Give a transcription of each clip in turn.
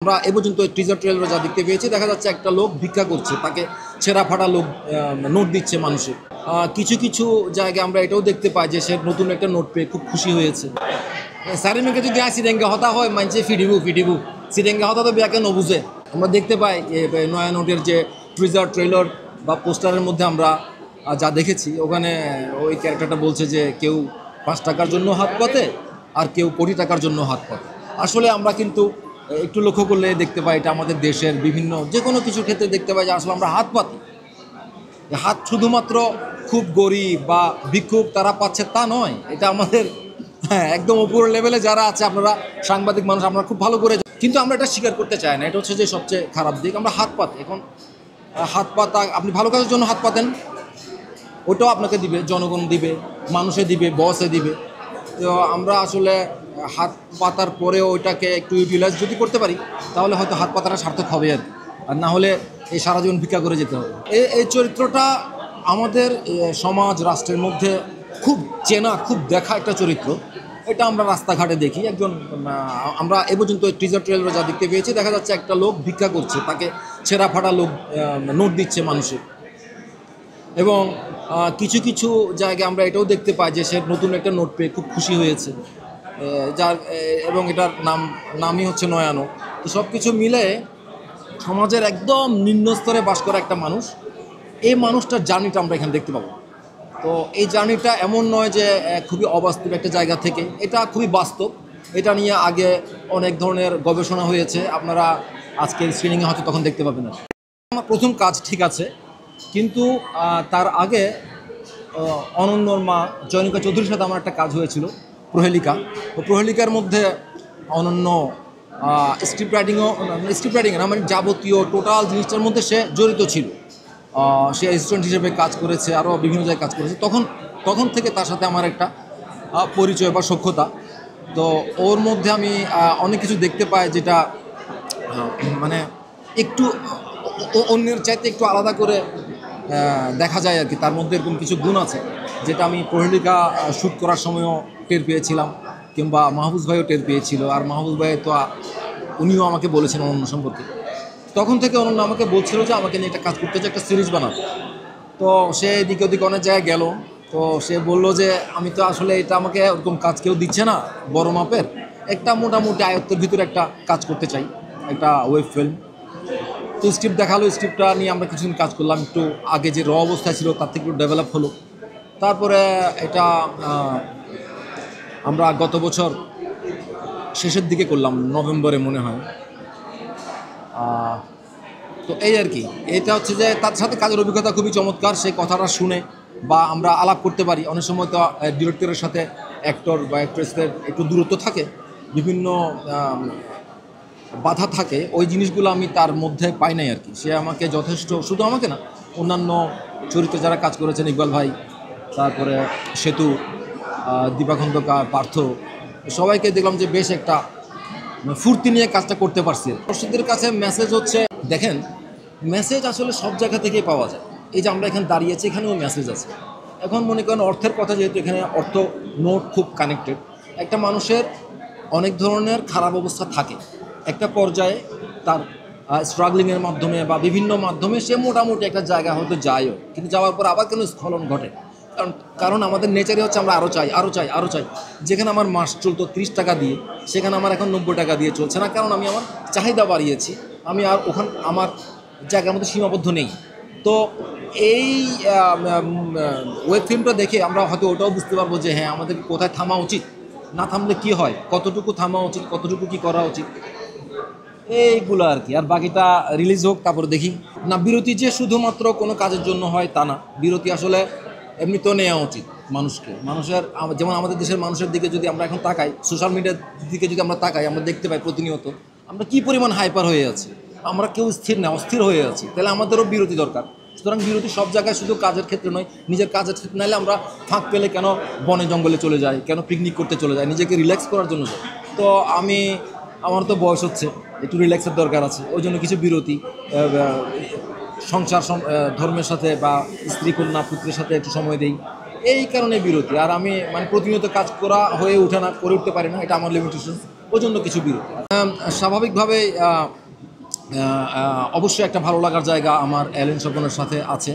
আমরা এ পর্যন্ত টিজার ট্রেলারে যা দেখতে পেয়েছি, দেখা যাচ্ছে একটা লোক ভিক্ষা করছে, তাকে ছেঁড়া ফাটা লোক নোট দিচ্ছে মানুষের। কিছু কিছু জায়গায় আমরা এটাও দেখতে পাই যে সে নতুন একটা নোট পেয়ে খুব খুশি হয়েছে। সারিমেকে যদি সিরেঙ্গে হতা হয় মানছে ফিডিবু সিরেঙ্গে হতা তো বিয়াকে নবুঝে। আমরা দেখতে পাই নয়া নোটের যে টিজার ট্রেলার বা পোস্টারের মধ্যে আমরা যা দেখেছি, ওখানে ওই ক্যারেক্টারটা বলছে যে কেউ 5 টাকার জন্য হাত পাতে আর কেউ কোটি টাকার জন্য হাত পাতে। আসলে আমরা কিন্তু একটু লক্ষ্য করলে দেখতে পাই এটা আমাদের দেশের বিভিন্ন যে কোনো কিছুর ক্ষেত্রে দেখতে পাই যে আসলে আমরা হাত পাতি। হাত শুধুমাত্র খুব গরিব বা ভিক্ষুক তারা পাচ্ছে তা নয়, এটা আমাদের একদম উপর লেভেলে যারা আছে, আপনারা সাংবাদিক মানুষ, আমরা খুব ভালো করে, কিন্তু আমরা এটা স্বীকার করতে চাই না। এটা হচ্ছে যে সবচেয়ে খারাপ দিক, আমরা হাত পাতি। এখন হাত পাতা, আপনি ভালো কাজের জন্য হাত পাতেন, ওটাও আপনাকে দিবে, জনগণ দিবে, মানুষে দিবে, বসে দিবে। তো আমরা আসলে হাত পাতার পরেও ওইটাকে একটু ইউটিলাইজ যদি করতে পারি, তাহলে হয়তো হাত পাতাটা সার্থক হবে আর না হলে এই সারা জীবন ভিক্ষা করে যেতে হবে। এই চরিত্রটা আমাদের সমাজ রাষ্ট্রের মধ্যে খুব চেনা, খুব দেখা একটা চরিত্র। এটা আমরা রাস্তাঘাটে দেখি। আমরা এ পর্যন্ত টিজার ট্রেলারে যা দেখতে পেয়েছি, দেখা যাচ্ছে একটা লোক ভিক্ষা করছে, তাকে ছেঁড়া ফাটা লোক নোট দিচ্ছে মানুষের। এবং কিছু কিছু জায়গায় আমরা এটাও দেখতে পাই যে সে নতুন একটা নোট পেয়ে খুব খুশি হয়েছে, এবং এটার নামই হচ্ছে নয়া নোট। তো সব কিছু মিলে সমাজের একদম নিম্ন স্তরে বাস করা একটা মানুষ, এই মানুষটার জার্নিটা আমরা এখানে দেখতে পাবো। তো এই জার্নিটা এমন নয় যে খুবই অবাস্তব একটা জায়গা থেকে, এটা খুবই বাস্তব। এটা নিয়ে আগে অনেক ধরনের গবেষণা হয়েছে, আপনারা আজকের স্ক্রিনিংয়ে হয়তো তখন দেখতে পাবেন না। আমার প্রথম কাজ ঠিক আছে, কিন্তু তার আগে অনন্যর মা জয়নিকা চৌধুরীর সাথে আমার একটা কাজ হয়েছিল, প্রহেলিকা। তো প্রহেলিকার মধ্যে অনন্য স্ক্রিপ্ট রাইটিং না, মানে যাবতীয় টোটাল জিনিসটার মধ্যে সে জড়িত ছিল। সে অ্যাসিস্ট্যান্ট হিসেবে কাজ করেছে, আরও বিভিন্ন জায়গায় কাজ করেছে। তখন থেকে তার সাথে আমার একটা পরিচয় বা সখ্যতা। তো ওর মধ্যে আমি অনেক কিছু দেখতে পাই যেটা মানে একটু অন্যের চাইতে একটু আলাদা করে দেখা যায় আর কি। তার মধ্যে এরকম কিছু গুণ আছে যেটা আমি প্রহেলিকা শ্যুট করার সময়ও টের পেয়েছিলাম, কিংবা মাহফুজ ভাইও টের পেয়েছিল। আর মাহফুজ ভাই তো উনিও আমাকে বলেছেন অনন্য সম্পর্কে। তখন থেকে অনন্য আমাকে বলছিল যে আমাকে নিয়ে একটা কাজ করতে চাই, একটা সিরিজ বানাবো। তো সে এদিকে ওদিকে অনেক জায়গায় গেল। তো সে বললো যে আমি তো আসলে এটা, আমাকে ওরকম কাজ কেউ দিচ্ছে না বড় মাপের, একটা মোটামুটি আয়ত্তের ভিতরে একটা কাজ করতে চাই, একটা ওয়েব ফিল্ম। তো স্ক্রিপ্ট দেখালো, স্ক্রিপ্টটা নিয়ে আমরা কিছুদিন কাজ করলাম। একটু আগে যে অবস্থায় ছিল তার থেকে একটু ডেভেলপ হলো। তারপরে এটা আমরা গত বছর শেষের দিকে করলাম, নভেম্বরে মনে হয়। তো এই আর কি, এটা হচ্ছে যে তার সাথে কাজের অভিজ্ঞতা খুবই চমৎকার। সেই কথাটা শুনে বা আমরা আলাপ করতে পারি। অনেক সময় তো ডিরেক্টরের সাথে অ্যাক্টর বা অ্যাক্ট্রেসদের একটু দূরত্ব থাকে, বিভিন্ন বাধা থাকে, ওই জিনিসগুলো আমি তার মধ্যে পাই নাই আর কি। সে আমাকে যথেষ্ট, শুধু আমাকে না, অন্যান্য চরিত্রে যারা কাজ করেছেন, ইকবাল ভাই, তারপরে সেতু, দীপা খন্দকার, পার্থ, সবাইকে দেখলাম যে বেশ একটা ফুর্তি নিয়ে কাজটা করতে পারছি। দর্শকদের কাছে মেসেজ হচ্ছে, দেখেন, মেসেজ আসলে সব জায়গা থেকেই পাওয়া যায়। এই যে আমরা এখানে দাঁড়িয়েছি, এখানেও মেসেজ আছে। এখন মনে করেন অর্থের কথা, যেহেতু এখানে অর্থ নোট খুব কানেক্টেড। একটা মানুষের অনেক ধরনের খারাপ অবস্থা থাকে, একটা পর্যায়ে তার স্ট্রাগলিংয়ের মাধ্যমে বা বিভিন্ন মাধ্যমে সে মোটামুটি একটা জায়গা হয়তো যায়ও, কিন্তু যাওয়ার পর আবার কেন স্খলন ঘটে। কারণ আমাদের নেচারই হচ্ছে আমরা আরও চাই। যেখানে আমার মাস চলতো 30 টাকা দিয়ে, সেখানে আমার এখন 90 টাকা দিয়ে চলছে না, কারণ আমি আমার চাহিদা বাড়িয়েছি। আমি আর ওখানে আমার জায়গার মধ্যে সীমাবদ্ধ নেই। তো এই ওয়েব ফিল্মটা দেখে আমরা হয়তো ওটাও বুঝতে পারবো যে হ্যাঁ, আমাদের কোথায় থামা উচিত, না থামলে কি হয়, কতটুকু থামা উচিত, কতটুকু কি করা উচিত, এইগুলো আর কি। আর বাকিটা রিলিজ হোক, তারপরে দেখি। না, বিরতি যে শুধুমাত্র কোনো কাজের জন্য হয় তা না। বিরতি আসলে এমনিতেও নেওয়া উচিত মানুষের। যেমন আমাদের দেশের মানুষের দিকে যদি আমরা এখন তাকাই, সোশ্যাল মিডিয়ার দিকে যদি আমরা তাকাই, আমরা দেখতে পাই প্রতিনিয়ত আমরা কী পরিমাণ হাইপার হয়ে আছি। আমরা কেউ স্থির না, অস্থির হয়ে আছি। তাহলে আমাদেরও বিরতি দরকার। সুতরাং বিরতি সব জায়গায়, শুধু কাজের ক্ষেত্রে নয়, নিজের কাজের ক্ষেত্রে নাইলে আমরা ফাঁক পেলে কেন বনে জঙ্গলে চলে যাই, কেন পিকনিক করতে চলে যাই, নিজেকে রিল্যাক্স করার জন্য যাই। তো আমার তো বয়স হচ্ছে, একটু রিল্যাক্সের দরকার আছে, ওই জন্য কিছু বিরতি, সংসার ধর্মের সাথে বা স্ত্রী কন্যা পুত্রের সাথে একটু সময় দিই, এই কারণে বিরতি। আর আমি মানে প্রতিনিয়ত কাজ করা হয়ে ওঠে না, করে উঠতে পারি না, এটা আমার লিমিটেশন। ওই জন্য কিছু বিরতি। স্বাভাবিকভাবে অবশ্যই একটা ভালো লাগার জায়গা আমার অ্যালেন স্বপনের সাথে আছে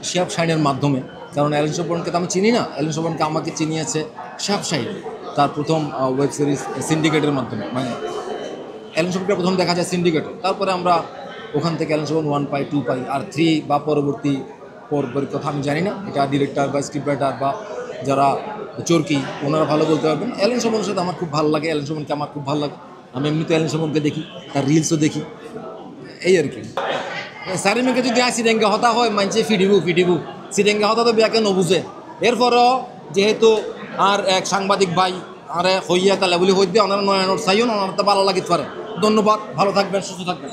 শিহাব শাহিনের মাধ্যমে। কারণ অ্যালেন স্বপনকে তো আমি চিনি না, অ্যালেন স্বপনকে আমাকে চিনিয়েছে শিহাব শাহিন তার প্রথম ওয়েব সিরিজ সিন্ডিকেটের মাধ্যমে। মানে অ্যালেন স্বপনকে প্রথম দেখা যায় সিন্ডিকেটে, তারপরে আমরা ওখান থেকে অ্যালেন স্বপন 1 পাই, 2 পাই, আর 3 বা পরবর্তী পর্বের কথা আমি জানি না, এটা ডিরেক্টর বা স্ক্রিপ্ট রাইটার বা যারা চরকি ওনারা ভালো বলতে পারবেন। অ্যালেন স্বপনের সাথে আমার খুব ভালো লাগে, অ্যালেন স্বপনকে আমার খুব ভালো লাগে। আমি এমনিতে অ্যালেন স্বপনকে দেখি, তার রিলসও দেখি, এই আর কি। সারিমেকে যদি সিডেঙ্গে হতা হয় মানছে ফিডিবু সিডেঙ্গে হতা তো বিয়াকে নবুঝে। এরপরও যেহেতু আর এক সাংবাদিক ভাই আরে হইয়া তাহলে বলি হই দিয়ে ওনারা নয়নের চাইও ওনার তো ভালো লাগিতে পারে। ধন্যবাদ, ভালো থাকবেন, সুস্থ থাকবেন।